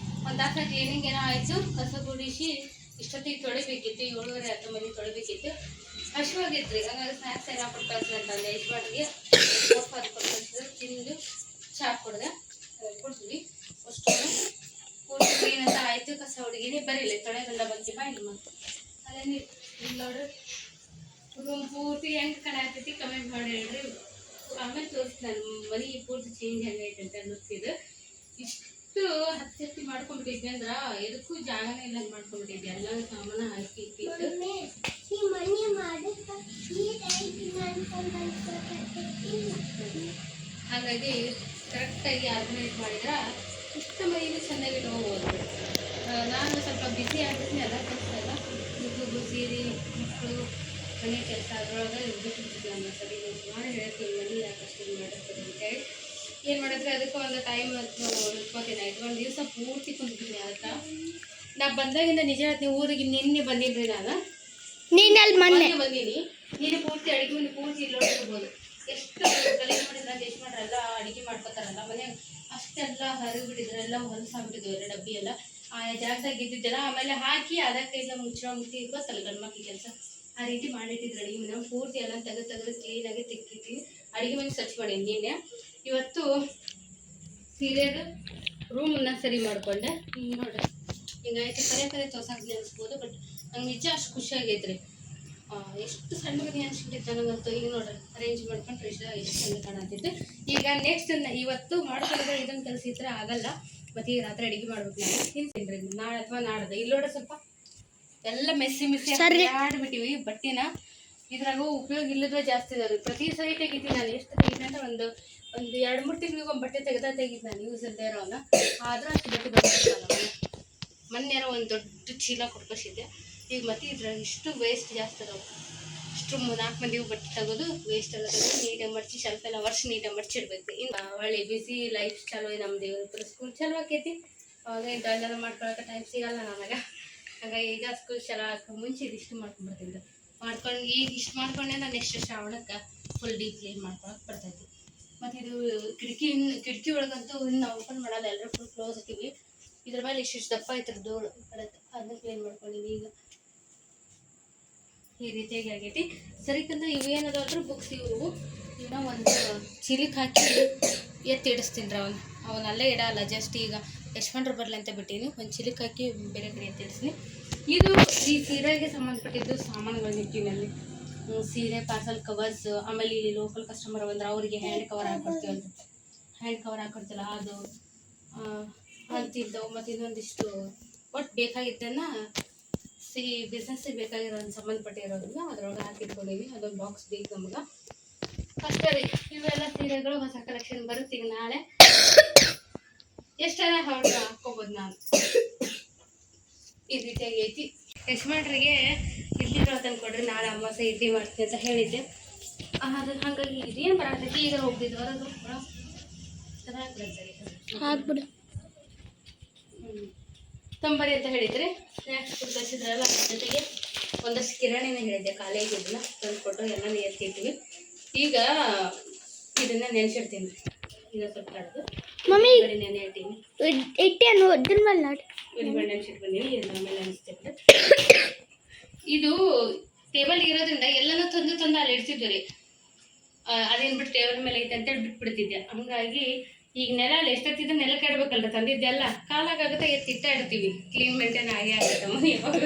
Speaker 2: ಒಂದು ತಾಸ ಕ್ಲೀನಿಂಗ್ ಏನೋ ಆಯಿತು ಕಸ ಗುಡಿಸಿ ಇಷ್ಟೊತ್ತಿಗೆ ತೊಳಿಬೇಕಿತ್ತು 7:30 ಆಯ್ತು ಮನೆ ತೊಳಿಬೇಕಿತ್ತು ಹಸಿವಾಗಿತ್ತು ರೀ ಹಂಗಾಗಿ ಸ್ನ್ಯಾಕ್ಸ್ ಏನೋ ಕೊಟ್ಟು ಕಳಿಸ್ಲಂತಂದೆ ಯಜಮಾನಿಗೆ ಅದು ಕೊಟ್ಟು ತಿಂದು ಚಾ ಕುಡ್ದೆ ಕೊಡ್ತೀವಿ ಅಷ್ಟು ಪೂರ್ತಿ ಕ್ಲೀನ್ ಅಂತ ಆಯಿತು ಕಸ ಹುಡುಗಿನಿ ಬರೀಲಿ ತೊಳೆಗಂಡ ಬಂದು ಬಾ ಇಲ್ಲಿ ಮತ್ತೆ ಅದೇನು ಇಲ್ಲಿ ನೋಡ್ರಿ ರೂಮ್ ಪೂರ್ತಿ ಹೆಂಗೆ ಕಾಣತೈತಿ ಕಮೆಂಟ್ ಮಾಡಿ ಹೇಳ್ರಿ ಆಮೇಲೆ ತೋರಿಸಿ ನಾನು ಮನೆ ಪೂರ್ತಿ ಚೇಂಜ್ ಹೆಂಗೈತೆ ಅಂತ ಅನ್ನಿಸ್ತಿದ್ದು ಎಷ್ಟು ಹತ್ತಿ ಮಾಡ್ಕೊಂಡ್ಬಿಟ್ಟಿದ್ವಿ ಅಂದ್ರ ಎದಕ್ಕೂ ಜಾಗನೇ ಇಲ್ಲ ಮಾಡ್ಕೊಂಡ್ಬಿಟ್ಟಿದ್ವಿ. ಎಲ್ಲ ಸಾಮಾನು ಹಾಕಿ ಇಟ್ಟಿದ್ದು ಹಾಗಾಗಿ ಕರೆಕ್ಟಾಗಿ ಆರ್ಗನೈಸ್ ಮಾಡಿದ್ರೆ ಇಷ್ಟು ಮೈಲಿ ಚೆನ್ನಾಗಿ ನೋಡ್ಬೋದು. ನಾನು ಸ್ವಲ್ಪ ಬಿಸಿ ಆಗ್ಬಿಟ್ಟು ಎಲ್ಲ ಕೆಲಸ ಎಲ್ಲ ಯೂಟ್ಯೂಬು, ಸೀರೆ, ಮಕ್ಕಳು, ಮನೆ ಕೆಲಸ ಅದರೊಳಗೆ ಇರ್ಬೇಕಿತ್ತು. ನಮ್ಮ ಸರಿ ಸುಮಾರು ಹೇಳ್ತೀನಿ ಮನೆ ಯಾಕಷ್ಟು ಮಾಡಿರ್ತೀನಿ ಅಂತೇಳಿ ಏನು ಮಾಡಿದ್ರೆ ಅದಕ್ಕೆ ಒಂದು ಟೈಮ್ ನಿಂತ್ಕೋತೀನಿ. ಆಯ್ತು ಒಂದು ದಿವಸ ಪೂರ್ತಿ ಕುಂತ್ಬಿಟ್ಟಿನಿ. ಅದಕ್ಕೆ ನಾ ಬಂದಾಗಿಂದ ನಿಜ ಹೇಳ್ತೀನಿ, ಊರಿಗೆ ನಿನ್ನೆ ಬಂದಿದ್ರಿ ನಾನು.
Speaker 1: ನೀನಲ್ಲಿ ಮೊನ್ನೆ
Speaker 2: ಬಂದೀನಿ. ನೀನು ಪೂರ್ತಿ ಅಡುಗೆ ಮನೆ ಪೂರ್ತಿ ಇಲ್ಲಿ ನೋಡಿರ್ಬೋದು. ಎಷ್ಟು ಗಲೀಜು ಮಾಡಿದ್ರೆ ಎಷ್ಟು ಮಾಡ್ರೆಲ್ಲ ಅಡುಗೆ ಮಾಡ್ಕೋತಾರಲ್ಲ ಮನೆಯಾಗ ಅಷ್ಟೆಲ್ಲ ಹರಿದು ಬಿಟ್ಟಿದ್ರೆಲ್ಲ ಹೊಲಸಾಗ್ಬಿಟ್ಟಿದ್ವು ಎಲ್ಲ ಡಬ್ಬಿ ಎಲ್ಲ ಆ ಜಾಗದಾಗ ಇದ್ದಿದ್ದೆಲ್ಲ ಆಮೇಲೆ ಹಾಕಿ ಅದಕ್ಕೆಲ್ಲ ಮುಚ್ಚಿ ಗೊತ್ತಲ್ಲ ಗಂಡು ಮಕ್ಳಿಗೆ ಕೆಲಸ ಆ ರೀತಿ ಮಾಡಿಟ್ಟಿದ್ರು. ಅಡುಗೆ ಮನೆ ಪೂರ್ತಿ ಎಲ್ಲ ತೆಗೆದು ಕ್ಲೀನಾಗಿ ತಿಕ್ಕಿಟ್ಟು ಅಡುಗೆ ಮನೆ ಸ್ವಚ್ಛ ಮಾಡೀನಿ. ನಿನ್ನೆ ಇವತ್ತು ಸೀರೆದು ರೂಮನ್ನ ಸರಿ ಮಾಡಿಕೊಂಡೆ. ಹಿಂಗೆ ನೋಡ್ರಿ ಹಿಂಗಾಯ್ತು. ಕರೆ ತೋರ್ಸಕ್ಕೆ ನೆನೆಸ್ಬೋದು, ಬಟ್ ನಂಗೆ ನಿಜ ಅಷ್ಟು ಖುಷಿಯಾಗೈತ್ರಿ. ಎಷ್ಟು ಸಣ್ಣ ಮನೆ ಅನ್ಸ್ಬಿಟ್ಟಿತ್ತು ನನಗಂತೂ. ಈಗ ನೋಡ್ರಿ ಅರೇಂಜ್ ಮಾಡ್ಕೊಂಡ್ರೆ ಎಷ್ಟು ಚಂದ ಕಾಣತ್ತಿತ್ತು. ಈಗ ನೆಕ್ಸ್ಟ್ ಇವತ್ತು ಮಾಡ್ಕೊಂಡ್ರೆ ಇದೊಂದು ಕೆಲಸ ಇದ್ರೆ ಆಗಲ್ಲ. ಮತ್ತೆ ಈಗ ರಾತ್ರಿ ಅಡುಗೆ ಮಾಡ್ಬೇಕು. ನಾನು ತಿಂತೀನಿ ನಾಳೆ ಅಥವಾ ನಾಡ್ದು. ಇಲ್ಲಿ ನೋಡ್ರಿ ಸ್ವಲ್ಪ ಎಲ್ಲ ಮೆಸ್ಸಿ ಆಡ್ಬಿಟ್ಟಿವಿ ಬಟ್ಟೆನ. ಇದ್ರಾಗೂ ಉಪಯೋಗ ಇಲ್ಲದ ಜಾಸ್ತಿ ಇದಾವೆ. ಪ್ರತಿ ಸರಿ ತೆಗಿತೀನಿ ನಾನು. ಎಷ್ಟು ತೆಗಿತೀನಿ ಅಂದ್ರೆ ಒಂದು 2-3 ತಿಂಗಳಿಗೆ ಒಂದು ಬಟ್ಟೆ ತೆಗಿತೀನಿ ನಾನು ಯೂಸ್ ಇಲ್ಲದೆ ಇರೋನ. ಆದ್ರೆ ಅಷ್ಟು ಬಟ್ಟೆ ಬಂದಿರ್ತಾನೆ. ಮೊನ್ನೆ ಒಂದು ದೊಡ್ಡ ಚೀಲ ಕೊಟ್ಕೊಸಿದ್ದೆ. ಈಗ ಮತ್ತೆ ಇದ್ರಾಗ ಇಷ್ಟು ವೇಸ್ಟ್ ಜಾಸ್ತಿ ಅದಾವೆ. ಇಷ್ಟು 4 ಮಂದಿಗೂ ಬಟ್ಟೆ ತೆಗೆದು ವೇಸ್ಟ್ ಎಲ್ಲ ತೆಗೆದು ನೀಟಾಗಿ ಮಡ್ಚಿ ಶೆಲ್ಫ್ ಎಲ್ಲ ವರ್ಷ ನೀಟಾಗಿ ಮಡ್ಚಿಡ್ಬೇಕು. ಇನ್ನು ಒಳ್ಳೆ ಬಿಸಿ ಲೈಫ್ ಚಲೋ ನಮ್ಮ ದೇವ್ರ ಸ್ಕೂಲ್ ಚಲೋ ಆಕೈತಿ. ಅವಾಗ ಇದೆಲ್ಲ ಮಾಡ್ಕೊಳಕ್ಕೆ ಟೈಮ್ ಸಿಗಲ್ಲ ನನಗೆ. ಹಾಗಾಗಿ ಈಗ ಸ್ಕೂಲ್ ಚಲೋ ಹಾಕೋ ಮುಂಚೆ ಇದಿಷ್ಟು ಮಾಡ್ಕೊಂಡ್ಬರ್ತಿದ್ದೆ. ಮಾಡ್ಕೊಂಡು ಈಗ ಇಷ್ಟು ಮಾಡ್ಕೊಂಡೆ ನಾನು ನೆಕ್ಸ್ಟ್ ಶ್ರಾವಣಕ್ಕೆ ಫುಲ್ ಡೀಪ್ ಕ್ಲೀನ್ ಮಾಡ್ಕೊಳಕ್ಕೆ ಬರ್ತೈತಿ. ಮತ್ತು ಇದು ಕಿಟಕಿ ಒಳಗಂತೂ ಇನ್ನು ಓಪನ್ ಮಾಡಲ್ಲ, ಎಲ್ಲರೂ ಫುಲ್ ಕ್ಲೋಸ್ ಹಾಕಿವಿ. ಇದ್ರ ಮೇಲೆ ಇಷ್ಟು ದಪ್ಪ ಐತ್ರಿ ಧೂಳು ಅದನ್ನ ಕ್ಲೀನ್ ಮಾಡ್ಕೊಂಡಿನಿ. ಈಗ ಈ ರೀತಿಯಾಗಿ ಆಗೈತಿ. ಸರಿಕಂದ್ರೆ ಇವೇನದಾದ್ರೂ ಬುಕ್ಸ್ ಇವು ಇನ್ನೂ ಒಂದು ಚೀಲಿಗೆ ಹಾಕಿ ಎತ್ತಿಡಿಸ್ತೀನಿ ರೀ. ಅವನಲ್ಲೇ ಇಡಲ್ಲ, ಜಸ್ಟ್ ಈಗ ಯಶವಂಟ್ರು ಬರಲಿ ಅಂತ ಬಿಟ್ಟೀನಿ. ಒಂದು ಚೀಲಿಗೆ ಹಾಕಿ ಬೇರೆ ಕಡೆ ಎತ್ತಿಡಿಸ್ತೀನಿ. ಇದು ಈ ಸೀರೆಗೆ ಸಂಬಂಧಪಟ್ಟಿದ್ದು ಸಾಮಾನುಗಳು ನಿಟ್ಟಿನಲ್ಲಿ ಸೀರೆ ಪಾರ್ಸಲ್ ಕವರ್ಸ್. ಆಮೇಲೆ ಇಲ್ಲಿ ಲೋಕಲ್ ಕಸ್ಟಮರ್ ಬಂದ್ರೆ ಅವರಿಗೆ ಹ್ಯಾಂಡ್ ಕವರ್ ಹಾಕೊಡ್ತೀವಲ್ಲ, ಹ್ಯಾಂಡ್ ಕವರ್ ಹಾಕೊಡ್ತಿಲ್ಲ ಅದು ಅಂತಿದ್ದವು. ಮತ್ತು ಇನ್ನೊಂದಿಷ್ಟು ಒಟ್ಟು ಬೇಕಾಗಿದ್ದನ್ನು ಬಿಸ್ನೆಸ್ಸಿಗೆ ಬೇಕಾಗಿರೋದನ್ನ ಸಂಬಂಧಪಟ್ಟಿರೋದನ್ನ ಅದ್ರೊಳಗೆ ಹಾಕಿಟ್ಕೊಂಡಿವಿ. ಅದೊಂದು ಬಾಕ್ಸ್ ಬೇಕು ನಮ್ಗೆ ಅಷ್ಟೇ ರೀ. ಇವೆಲ್ಲ ಸೀರೆಗಳು ಹೊಸ ಕಲೆಕ್ಷನ್ ಬರುತ್ತೆ. ಈಗ ನಾಳೆ ಎಷ್ಟೆಲ್ಲ ಹಾಕ್ಕೋಬೋದು ನಾನು. ಈ ರೀತಿಯಾಗಿ ಐತಿ. ಯಜಮಾನ್ರಿಗೆ ಇಡ್ಲಿ ತಂದು ಕೊಡ್ರಿ, ನಾಳೆ ಅಮಾವಾಸ್ಯೆ ಇಡ್ಲಿ ಮಾಡ್ತೀನಿ ಅಂತ ಹೇಳಿದ್ದೆ. ಅದು ಹಾಗಾಗಿ ಇದೇನು ಬರತೈತಿ. ಈಗ ಹೋಗ್ತಿದ್ವಿ ಹೊರದು
Speaker 1: ಹಾಕ್ಬಿಡು
Speaker 2: ತಂಬರಿ ಅಂತ ಹೇಳಿದ್ರೆ ಸ್ನ್ಯಾಕ್ಸ್ ಕಳಿಸಿದ್ರಲ್ಲ. ಅದ್ರ ಜೊತೆಗೆ ಒಂದಷ್ಟು ಕಿರಾಣಿನ ಹೇಳಿದ್ದೆ ಕಾಲೇಜ್. ಇದನ್ನ ತಂದು ಕೊಟ್ಟು ಎಲ್ಲ ಎತ್ತಿಟ್ವಿ. ಈಗ ಇದನ್ನ ನೆನೆಸಿಡ್ತೀನಿ. ಈಗ ಸ್ವಲ್ಪ ಕಡ್ದು
Speaker 1: ಮಮ್ಮಿ
Speaker 2: ನೆನೆ ಇಟ್ಟೀನಿ.
Speaker 1: ಇಟ್ಟೇನು ಅದ್ರ ಮೇಲೆ ನೋಡಿ
Speaker 2: ಉರಿಬೇಳೆ ನೆನೆಸಿಟ್ಟು ಬಂದೀನಿ. ಇದನ್ನ ಆಮೇಲೆ ನೆನೆಸ್ತಿದ್ದೆ. ಇದು ಟೇಬಲ್ ಇರೋದ್ರಿಂದ ಎಲ್ಲನೂ ತಂದು ಅಲ್ಲಿ ಇಡ್ತಿದ್ವಿ ರೀ. ಅದೇನು ಬಿಟ್ಟು ಟೇಬಲ್ ಮೇಲೆ ಐತೆ ಅಂತೇಳಿ ಬಿಟ್ಬಿಡ್ತಿದ್ದೆ. ಹಂಗಾಗಿ ಈಗ ನೆಲ ಅಲ್ಲಿ ಎಷ್ಟೊತ್ತಿದ್ರೆ ನೆಲಕ್ಕೆ ಇಡ್ಬೇಕಲ್ರಿ. ತಂದಿದ್ದೆಲ್ಲ ಕಾಲಾಗುತ್ತೆ ಎತ್ತಿಟ್ಟ ಇಡ್ತೀವಿ. ಕ್ಲೀನ್ ಮೇಂಟೈನ್ ಆಗೇ ಆಗುತ್ತೆ ಮನೆ ಯಾವಾಗ.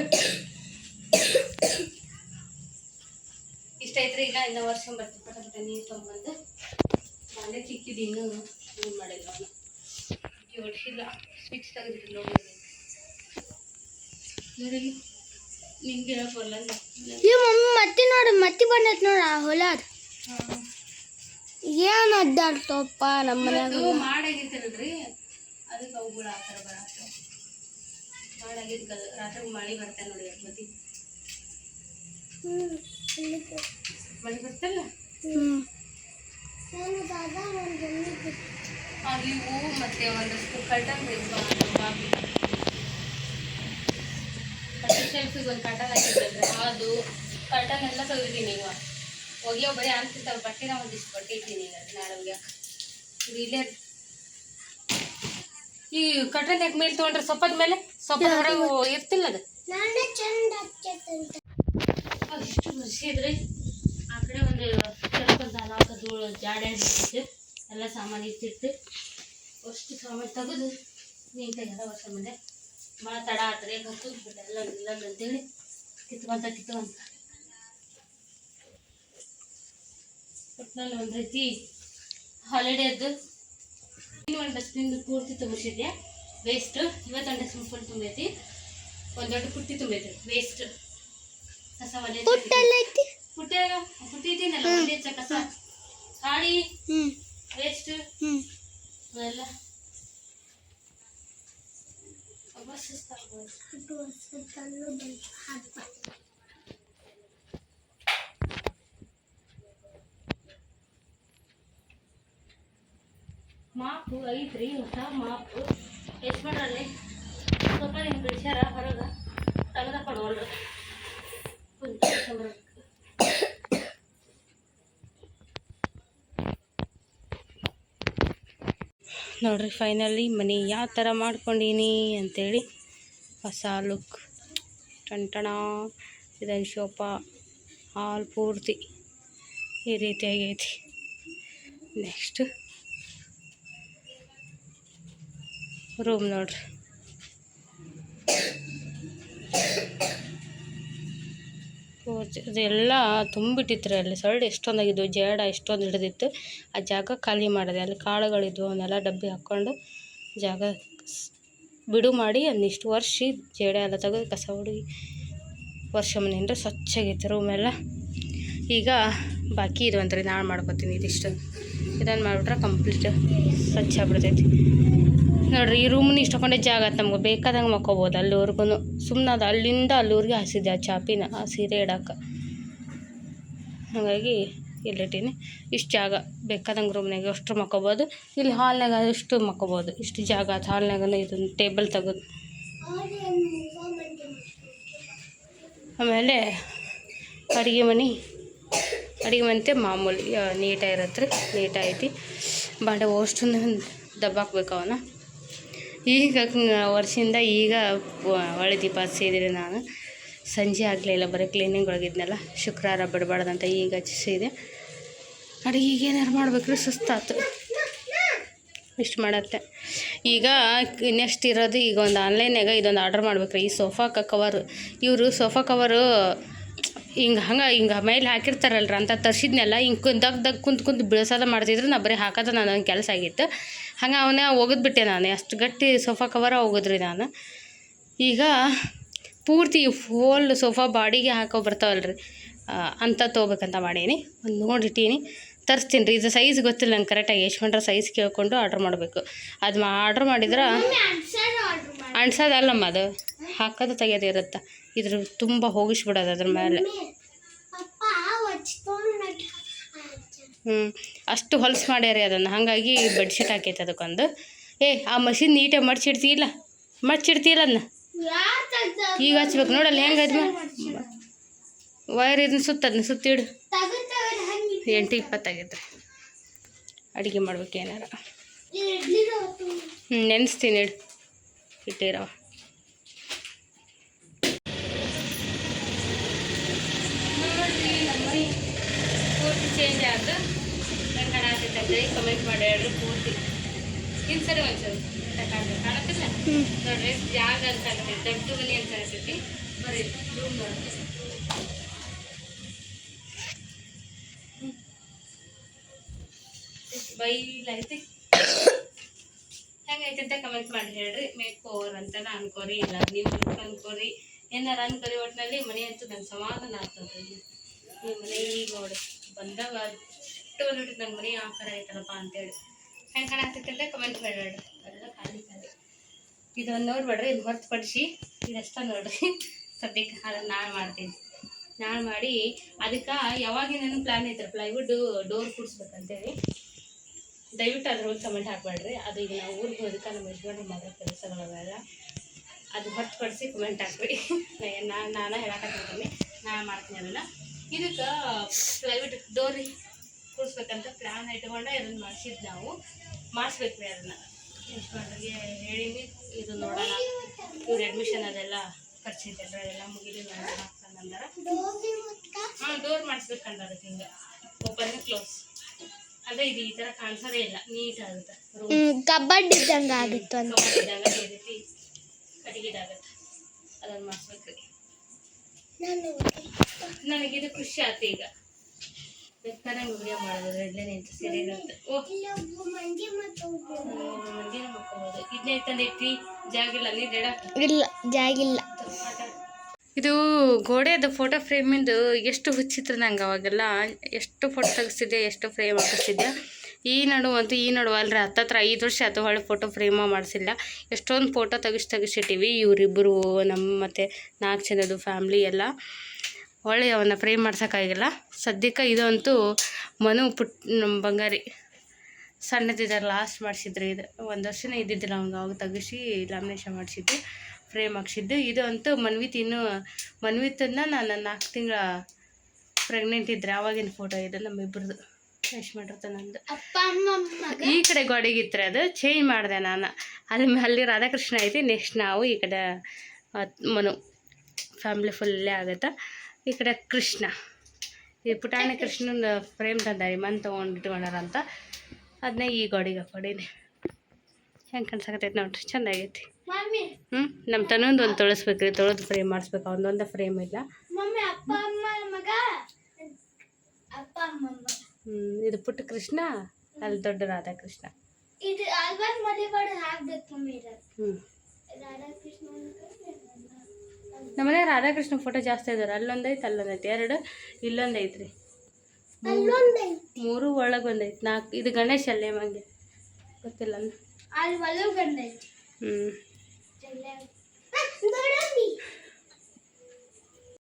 Speaker 2: ಇಷ್ಟ ಐತ್ರಿ. ಈಗ ಇನ್ನೂ ವರ್ಷ ಬರ್ತಿರ್ಬೇಕಂತ ನೀರು ತೊಗೊಂಬಂದು ನಾನೇ ಚಿಕ್ಕಿದ್ದು ಇನ್ನೂ ಯೂಸ್ ಮಾಡಿಲ್ಲ. ಅವನು ಹೊಡಿಸಿಲ್ಲ, ಸ್ವಿಚ್ ತೆಗೆದಿಟ್ಟಿಲ್ಲ. ನೋಡಿ ನಿಮ್ಗೆ ಹೇಳಕ್ ಬರಲ್ಲ.
Speaker 1: ಈ ಮಮ್ಮಿ ಮತ್ತೆ ನೋಡು ಮತ್ತೆ ಬಂದೈತೆ ನೋಡು ಆ ಹೊಲ. ಏನು ಅಡ್ಡಾಡ್ತವಪ್ಪ ನಮ್ಮ ಮನ್ಯಾಗ.
Speaker 2: ಮಾಡಾಗಿರ್ತಲ್ರಿ ಅದಕ್ಕೆ ಅವುಗಳು ಆ ಥರ ಬರತ್ತ. ಮಾಡಾಗಿದ್ದು ರಾತ್ರಿ ಮಳೆ ಬರ್ತಾನೆ ನೋಡಿ. ಮತ್ತೆ ಮಳೆ ಬರ್ತಲ್ಲ ಇವು. ಮತ್ತೆ ಒಂದಷ್ಟು ಕಟನ್ ಶೆಲ್ಫಿಗೆ ಒಂದು ಕಟನ್ ಹಾಕಿರ್ತಲ್ರಿ, ಅದು ಕಟನ್ ಎಲ್ಲ ತೆಗಿತೀನಿ. ಈಗ ಒಗೆಯೋ ಬರೀ ಅನ್ಸಿರ್ತಾವೆ ಬಟ್ಟೆನ ಒಂದಿಷ್ಟು ಬಟ್ಟೆ ಇದ್ದೀನಿ. ಈಗ ನಾಳೆ ಒಗ್ಯಾಕೆ ಇಲ್ಲೇ ಈ ಕಟನ್ ಯಾಕೆ ಮೇಲೆ ತೊಗೊಂಡ್ರೆ ಸೊಪ್ಪದ ಮೇಲೆ ಸೊಪ್ಪ ಹೊರಗೆ ಇರ್ತಿಲ್ಲ ಅದು. ಅದಿಷ್ಟು ಬರ್ಸಿದ್ರಿ. ಆ ಕಡೆ ಒಂದು ಸ್ವಲ್ಪ ನಾಲ್ಕು ಧೂಳು ಜಾಡೆ ಹಿಡಿತಿತ್ತು. ಎಲ್ಲ ಸಾಮಾನು ಇಟ್ಟಿಟ್ಟು ಅಷ್ಟು ಸಾಮಾನು ತೆಗೆದು ನೀಟಾಗಿ ಎಲ್ಲ ವರ್ಷ ಮುಂದೆ ಭಾಳ ತಡ ಆತ್ರಿ. ಹತ್ತುಬಿಟ್ಟು ಎಲ್ಲ ಇಲ್ಲ ಅಂತೇಳಿ ಕಿತ್ಕೊಂತ ಒಟ್ಟಿನಲ್ಲಿ ಒಂದು ರೀತಿ ಹಾಲಿಡೇದ್ದು. ಒಂದು ಡಸ್ಟ್ಬಿನ್ ಪೂರ್ತಿ ತುಂಬಿಸಿದ್ದೆ. ವೇಸ್ಟ್ ಇವತ್ತೊಂದು ಫುಲ್ ತುಂಬೈತಿ, ಒಂದು ದೊಡ್ಡ ಪುಟ್ಟಿ ತುಂಬೈತಿ ವೇಸ್ಟ್ ಕಸ ಒಲೆ
Speaker 1: ಪುಟ್ಟೆಲ್ಲ ಐತಿ.
Speaker 2: ಪುಟ್ಟಿ ಐತಿನಲ್ಲ ಒಲೆ ಹಚ್ಚ ಕಸ ಗಾಡಿ ವೇಸ್ಟ್ ಅವೆಲ್ಲ ಮಾಪು ಐತ್ರಿ. ಹೊಸ ಮಾಪು ಎಷ್ಟು ಮಾಡ್ರಿ ಸ್ವಲ್ಪ ಹಿಂಗೆ ಬಿಡಿಸ್ಯಾರ ಹೊರಗೆ ತೆಗೆದ ಕೊಡೋಲ್ರಿ. ನೋಡ್ರಿ ಫೈನಲಿ ಮನೆ ಯಾವ ಥರ ಮಾಡ್ಕೊಂಡೀನಿ ಅಂಥೇಳಿ ಹೊಸ ಲುಕ್ ಟಂಟಣ. ಇದನ್ನು ಶೋಪ ಹಾಲ್ ಪೂರ್ತಿ ಈ ರೀತಿಯಾಗೈತಿ. ನೆಕ್ಸ್ಟ್ ರೂಮ್ ನೋಡ್ರಿ, ಅದೆಲ್ಲ ತುಂಬಿಟ್ಟಿತ್ತು ರೀ. ಅಲ್ಲಿ ಸೊಳ್ಳೆ ಎಷ್ಟೊಂದಾಗಿದ್ವು, ಜೇಡ ಎಷ್ಟೊಂದು ಹಿಡಿದಿತ್ತು. ಆ ಜಾಗ ಖಾಲಿ ಮಾಡಿದೆ. ಅಲ್ಲಿ ಕಾಳುಗಳಿದ್ವು, ಅವನ್ನೆಲ್ಲ ಡಬ್ಬಿ ಹಾಕ್ಕೊಂಡು ಜಾಗ ಬಿಡು ಮಾಡಿ ಅದನ್ನಿಷ್ಟು ವರ್ಷಿ ಜೇಡ ಎಲ್ಲ ತೆಗೆದು ಕಸ ಹುಡುಗಿ ವರ್ಷ ಮನೆಯಿಂದ ಸ್ವಚ್ಛಾಗೈತೆ ರೂಮೆಲ್ಲ. ಈಗ ಬಾಕಿ ಇದು ಅಂತ್ರಿ ನಾಳೆ ಮಾಡ್ಕೊತೀನಿ. ಇದಿಷ್ಟು ಇದನ್ನು ಮಾಡಿಬಿಟ್ರೆ ಕಂಪ್ಲೀಟ್ ಸ್ವಚ್ಛ ಆಗ್ಬಿಡ್ತೈತಿ ನೋಡ್ರಿ. ಈ ರೂಮನ್ನ ಇಷ್ಟಕೊಂಡೆ ಜಾಗ ಆಯ್ತು, ನಮ್ಗೆ ಬೇಕಾದಂಗೆ ಮಕ್ಕೋಬೋದು. ಅಲ್ಲಿವರೆಗೂ ಸುಮ್ಮನೆ ಅದು ಅಲ್ಲಿಂದ ಅಲ್ಲಿವರೆಗೆ ಹಾಸಿದ್ದೆ ಆ ಚಾಪಿನ, ಆ ಸೀರೆ ಇಡೋಕೆ. ಹಾಗಾಗಿ ಇಲ್ಲಿಟ್ಟೀನಿ. ಇಷ್ಟು ಜಾಗ ಬೇಕಾದಂಗೆ ರೂಮ್ನಾಗ ಅಷ್ಟು ಮಕ್ಕೋಬೋದು. ಇಲ್ಲಿ ಹಾಲ್ನಾಗ ಅಷ್ಟು ಮಕ್ಕೋಬೋದು. ಇಷ್ಟು ಜಾಗ ಆಯ್ತು ಹಾಲ್ನಾಗ. ಇದೊಂದು ಟೇಬಲ್ ತೆಗೆದು ಆಮೇಲೆ ಅಡುಗೆ ಮನೆ ಮಾಮೂಲಿ ನೀಟಾಗಿರತ್ತೆ ರೀ. ನೀಟಾಗೈತಿ. ಬಾಂಡೆ ಅಷ್ಟೊಂದು ದಬ್ಬಾಕ್ಬೇಕು ಅವನ್ನ. ಈಗ ವರ್ಷದಿಂದ ಈಗ ಒಳ್ಳೆ ದೀಪ ಹಚ್ಚಿದ್ರಿ. ನಾನು ಸಂಜೆ ಆಗಲಿಲ್ಲ, ಬರೀ ಕ್ಲೀನಿಂಗ್ ಒಳಗಿದ್ನಲ್ಲ. ಶುಕ್ರವಾರ ಬಿಡಬಾರ್ದಂತ ಈಗ ಹಚ್ಚಿದೆ. ಅಡುಗೆಗೆ ಏನಾರು ಮಾಡ್ಬೇಕ್ರಿ, ಸುಸ್ತಾಯ್ತು. ಇಷ್ಟು ಮಾಡತ್ತೆ. ಈಗ ನೆಕ್ಸ್ಟ್ ಇರೋದು ಈಗ ಒಂದು ಆನ್ಲೈನಾಗ ಇದೊಂದು ಆರ್ಡ್ರ್ ಮಾಡ್ಬೇಕ್ರಿ. ಈ ಸೋಫಾಕ್ಕೆ ಕವರು, ಇವರು ಸೋಫಾ ಕವರು ಹಿಂಗೆ ಮೇಲೆ ಹಾಕಿರ್ತಾರಲ್ರ ಅಂತ ತರಿಸಿದ್ನೆಲ್ಲ ಹಿಂಗೆ ದಗ್ ಕುಂತು ಬೀಳ್ಸೋದು ಮಾಡ್ತಿದ್ರು. ನಾ ಬರೀ ಹಾಕೋದು ನನ್ನ ಕೆಲಸ ಆಗಿತ್ತು. ಹಂಗೆ ಅವನ್ನ ಒಗೆದ್ಬಿಟ್ಟೆ ನಾನು. ಅಷ್ಟು ಗಟ್ಟಿ ಸೋಫಾ ಕವರ ಹೋಗಿದ್ರಿ ನಾನು. ಈಗ ಪೂರ್ತಿ ಹೋಲ್ ಸೋಫಾ ಬಾಡಿಗೆ ಹಾಕೋ ಬರ್ತಾವಲ್ರಿ, ಅಂತ ತೊಗೋಬೇಕಂತ ಮಾಡೀನಿ. ಒಂದು ನೋಡಿಟ್ಟೀನಿ, ತರಿಸ್ತೀನಿ ರೀ. ಇದು ಸೈಜ್ ಗೊತ್ತಿಲ್ಲ ನಂಗೆ ಕರೆಕ್ಟಾಗಿ. ಯಶ್ವಂಡ್ರ ಸೈಜ್ ಕೇಳ್ಕೊಂಡು ಆರ್ಡ್ರ್ ಮಾಡಬೇಕು. ಅದು ಆರ್ಡ್ರ್ ಮಾಡಿದ್ರೆ ಅಣ್ಸೋದಲ್ಲಮ್ಮ, ಅದು ಹಾಕೋದು ತೆಗೆಯೋದು ಇರುತ್ತೆ. ಇದ್ರ ತುಂಬ ಹೋಗಿಸ್ಬಿಡೋದು ಅದ್ರ ಮೇಲೆ. ಅಷ್ಟು ಹೊಲ್ಸು ಮಾಡ್ಯಾರಿ ಅದನ್ನು. ಹಾಗಾಗಿ ಬೆಡ್ಶೀಟ್ ಹಾಕೈತೆ ಅದಕ್ಕೊಂದು. ಆ ಮಷಿನ್ ನೀಟಾಗಿ ಮಡ್ಚಿಡ್ತೀಯಿಲ್ಲ ಅದನ್ನ ಈಗ ಹಚ್ಬೇಕು. ನೋಡಲ್ಲ ಹೆಂಗೆ ಅದು ವೈರ್ ಇದನ್ನ ಅದನ್ನ ಸುತ್ತಿಡು. 8:20 ಆಗೈತೆ. ಅಡುಗೆ ಮಾಡ್ಬೇಕು ಏನಾರ. ನೆನೆಸ್ತೀನಿ ಇಡು, ಇಟ್ಟಿರವ. ಪೂರ್ತಿ ಚೇಂಜ್ ಆಯ್ತು. ಹೆಂಗೆ ಕಾಣತೈತೆ ಕಮೆಂಟ್ ಮಾಡಿ ಹೇಳ್ರಿ. ಪೂರ್ತಿ ಇನ್ನು ಸರಿ ಒಂದ್ಸರಿ ಕಾಣತ್ತಿಲ್ಲ ನೋಡ್ರಿ. ಜಾಗ ಅಂತ ಆಗ್ತೈತಿ, ದೊಡ್ಡ ಮನೆ ಅಂತ ಆಗ್ತೈತಿ. ಬರೀ ರೂಮ್ ನೋಡ್ರಿ. ಬೈಲೈತಿ. ಹೆಂಗೈತೆ ಅಂತ ಕಮೆಂಟ್ ಮಾಡಿ ಹೇಳ್ರಿ. ಮೇಕ್ ಓವರ್ ಅಂತಾನ ಅನ್ಕೋರಿ, ಇಲ್ಲ ನೀವು ಅನ್ಕೋರಿ, ಏನಾರು ಅನ್ಕೋರಿ. ಒಟ್ಟಿನಲ್ಲಿ ಮನೆ ಅಂತೂ ನನ್ನ ಸಮಾಧಾನ ಆಗ್ತದೆ. ಈ ಮನೆ ಈಗ ನೋಡಿ ಬಂದಾಗ ಅಷ್ಟು ನೋಡಿರಿ ನನ್ನ ಮನೆ ಆ ಥರ ಐತಲ್ಲಪ್ಪ ಅಂತೇಳಿ. ಹೆಂಗೆ ಕಾಣಾಗ್ತೈತೆ ಅಂತ ಕಮೆಂಟ್ ಮಾಡಿ ಹೇಳ್ರಿ. ಅದೆಲ್ಲ ಖಾಲಿ ಇದೊಂದು ನೋಡ್ಬೇಡ್ರಿ. ಇದು ಹೊರತುಪಡಿಸಿ ಇದಷ್ಟ ನೋಡ್ರಿ. ಸದ್ಯಕ್ಕೆ ಅದನ್ನು ನಾಳೆ ಮಾಡ್ತೀನಿ. ನಾಳೆ ಮಾಡಿ ಅದಕ್ಕೆ ಯಾವಾಗ ನನಗೆ ಪ್ಲ್ಯಾನ್ ಐತ್ರಿ ಪ್ಲೈವುಡ್ ಡೋರ್ ಕೂಡಿಸ್ಬೇಕಂತೇಳಿ. ದಯವಿಟ್ಟು ಅದ್ರ ಒಂದು ಕಮೆಂಟ್ ಹಾಕ್ಬೇಡ್ರಿ. ಅದು ಈಗ ನಾವು ಊರಿಗೆ ಹೋದಕ್ಕೆ ನಮ್ಮ ಯಜಮಾನ್ರು ಮಾಡೋ ಕೆಲಸಗಳವೆಲ್ಲ ಅದು ಹೊರತುಪಡಿಸಿ ಕಮೆಂಟ್ ಹಾಕ್ರಿ. ನಾನು ಹೇಳಕ್ಕಾಗ್ತೀನಿ, ನಾನು ಮಾಡ್ತೀನಿ ಅದನ್ನು. ಇದಕ್ಕೆ ಪ್ಲೈವುಡ್ ಡೋರ್ ಕೂಡಿಸ್ಬೇಕಂತ ಪ್ಲ್ಯಾನ್ ಇಟ್ಕೊಂಡೆ ಇದನ್ನು ಮಾಡಿಸಿದ್ದು ನಾವು. ಮಾಡಿಸ್ಬೇಕು ರೀ ಅದನ್ನು. ಯಜಮಾನ್ರಿಗೆ ಹೇಳೀನಿ. ಇದು ನೋಡೋಣ, ಇವ್ರ ಅಡ್ಮಿಷನ್ ಅದೆಲ್ಲ ಖರ್ಚಿದ್ದೆಲ್ಲ ಎಲ್ಲ ಮುಗಿಲಿ ಹಾಕ್ತಾನಂದಾರ. ಡೋರ್ ಮಾಡಿಸ್ಬೇಕಂತ ಅದಕ್ಕೆ ಹಿಂಗೆ ಓಪನ್ ಕ್ಲೋಸ್. ಅದೇ ಇದು ಈ ಥರ ಕಾಣಿಸೋದೇ ಇಲ್ಲ, ನೀಟ್ ಆಗುತ್ತೆ.
Speaker 1: ಕಬಡ್ ಇದ್ದಂಗೆ ಆಗುತ್ತೆ.
Speaker 2: ಕಬಡ್ ಇದ್ದಂಗೆ ಈ ರೀತಿ ಕಟ್ಟಿಗೆದಾಗುತ್ತೆ. ಅದನ್ನು ಮಾಡಿಸ್ಬೇಕು ರೀ. ನನಗಿದು ಖುಷಿ ಆಯ್ತು. ಈಗ ಎತ್ತರಂಗೆ ವಿಡಿಯೋ ಮಾಡೋದು ಇಲ್ಲೇ ನಿಂತು ಸರಿ ಇರುತ್ತೆ. ಮಂದಿನ ಮಕ್ಕೋಬೋದು. ಇದನ್ನೇ ತಂದೈತಿ ಜಾಗಿಲ್ಲ ನೀರು ಇಡಕ್ಕೆ.
Speaker 1: ಇಲ್ಲ ಜಾಗಿಲ್ಲ.
Speaker 2: ಇದು ಗೋಡೆದು ಫೋಟೋ ಫ್ರೇಮಿಂದು ಎಷ್ಟು ಹುಚ್ಚಿತ್ರ ನಂಗೆ ಅವಾಗೆಲ್ಲ ಎಷ್ಟು ಫೋಟೋ ತೆಗಿಸ್ತಿದ್ದೆ, ಎಷ್ಟು ಫ್ರೇಮ್ ಹಾಕಿಸ್ತಿದ್ದೆ. ಈ ನಡುವೆ ಅಲ್ರಿ 5 ವರ್ಷ ಆಯ್ತು ಹೊಳ್ಳಿ ಫೋಟೋ ಫ್ರೇಮ ಮಾಡಿಸಿಲ್ಲ. ಎಷ್ಟೊಂದು ಫೋಟೋ ತೆಗಿಸಿಟ್ಟಿವಿ ಇವರಿಬ್ಬರು ನಮ್ಮ ಮತ್ತು 4 ಜನದ್ದು ಫ್ಯಾಮ್ಲಿ ಎಲ್ಲ. ಹೊಳ್ಳಿ ಅವನ್ನ ಫ್ರೇಮ್ ಮಾಡ್ಸೋಕ್ಕಾಗಿಲ್ಲ. ಸದ್ಯಕ್ಕೆ ಇದಂತೂ ನಮ್ಮ ಬಂಗಾರಿ ಸಣ್ಣದಿದ್ದಾರೆ ಲಾಸ್ಟ್ ಮಾಡಿಸಿದ್ರಿ. ಇದು 1 ವರ್ಷನೇ ಇದ್ದಿದ್ದಿಲ್ಲ ಅವ್ನಿಗೆ, ಅವಾಗ ತೆಗಿಸಿ ಲ್ಯಾಮಿನೇಷನ್ ಮಾಡಿಸಿದ್ದು, ಫ್ರೇಮ್ ಹಾಕ್ಸಿದ್ದು. ಇದು ಅಂತೂ ಮನ್ವಿತನ್ನ ನಾನು 4 ತಿಂಗಳ ಪ್ರೆಗ್ನೆಂಟ್ ಇದ್ದರೆ ಆವಾಗಿನ ಫೋಟೋ ಇದು ನಮ್ಮಿಬ್ಬರದು. ಎಷ್ಟು ಮಾಡಿರ್ತಾನೆ ನಂದು. ಈ ಕಡೆ ಗೋಡೆಗಿತ್ತು ಅದು ಚೇಂಜ್ ಮಾಡಿದೆ ನಾನು. ಅಲ್ಲಿ ರಾಧಾಕೃಷ್ಣ ಐತಿ. ನೆಕ್ಸ್ಟ್ ನಾವು ಈ ಕಡೆ ಮನು ಫ್ಯಾಮ್ಲಿ ಫುಲ್ಲೇ ಆಗುತ್ತೆ. ಈ ಕಡೆ ಕೃಷ್ಣ, ಈ ಪುಟಾಣಿ ಕೃಷ್ಣನ ಫ್ರೇಮ್ ತಂದಾರಿ ಮನ್ ಇಟ್ಕೊಂಡಾರಂತ. ಅದನ್ನ ಈ ಗೋಡೆಗೆ ಹಾಕೊಂಡಿನಿ. ಹೆಂಗೆ ಕಾಣಿಸಕತ್ತೈತೆ ನೋಡ್ರಿ, ಚೆನ್ನಾಗೈತಿ. ನಮ್ಮ ತನ್ನೊಂದು ಒಂದು ತೊಳಸ್ಬೇಕ್ರಿ, ತೊಳೆದು ಫ್ರೇಮ್ ಮಾಡಿಸ್ಬೇಕು. ಅವನೊಂದು ಫ್ರೇಮ್ ಇಲ್ಲ. ಇದು ಪುಟ್ಟ ಕೃಷ್ಣ, ಅಲ್ಲಿ ದೊಡ್ಡ ರಾಧಾಕೃಷ್ಣ. ನಮ್ಮನೆ ರಾಧಾಕೃಷ್ಣ ಫೋಟೋ ಜಾಸ್ತಿ ಇದಾರೆ. ಅಲ್ಲೊಂದೈತೆ, ಅಲ್ಲೊಂದೈತೆ, 2 ಇಲ್ಲೊಂದೈತ್ರಿ, 3 ಒಳಗೆ ಒಂದೈತೆ, 4. ಇದು ಗಣೇಶ ಅಲ್ಲೇ ಮಂಗೆ ಗೊತ್ತಿಲ್ಲ.